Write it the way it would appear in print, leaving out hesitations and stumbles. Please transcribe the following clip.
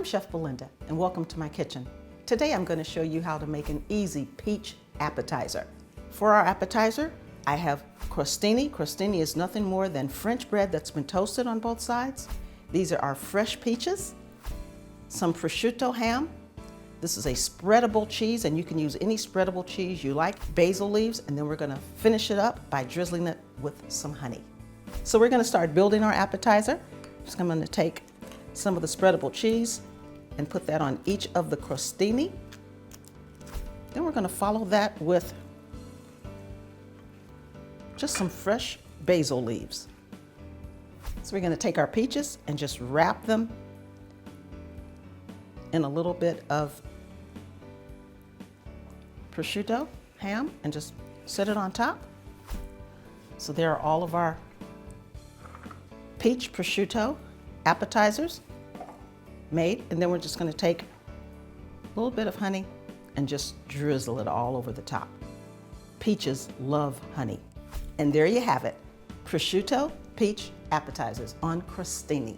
I'm Chef Belinda, and welcome to my kitchen. Today I'm going to show you how to make an easy peach appetizer. For our appetizer, I have crostini. Crostini is nothing more than French bread that's been toasted on both sides. These are our fresh peaches, some prosciutto ham. This is a spreadable cheese, and you can use any spreadable cheese you like, basil leaves, and then we're going to finish it up by drizzling it with some honey. So we're going to start building our appetizer. Just I'm going to take some of the spreadable cheese and put that on each of the crostini. Then we're going to follow that with just some fresh basil leaves. So we're going to take our peaches and just wrap them in a little bit of prosciutto ham and just set it on top. So there are all of our peach prosciutto appetizers made, and then we're just going to take a little bit of honey and just drizzle it all over the top. Peaches love honey. And there you have it, prosciutto peach appetizers on crostini.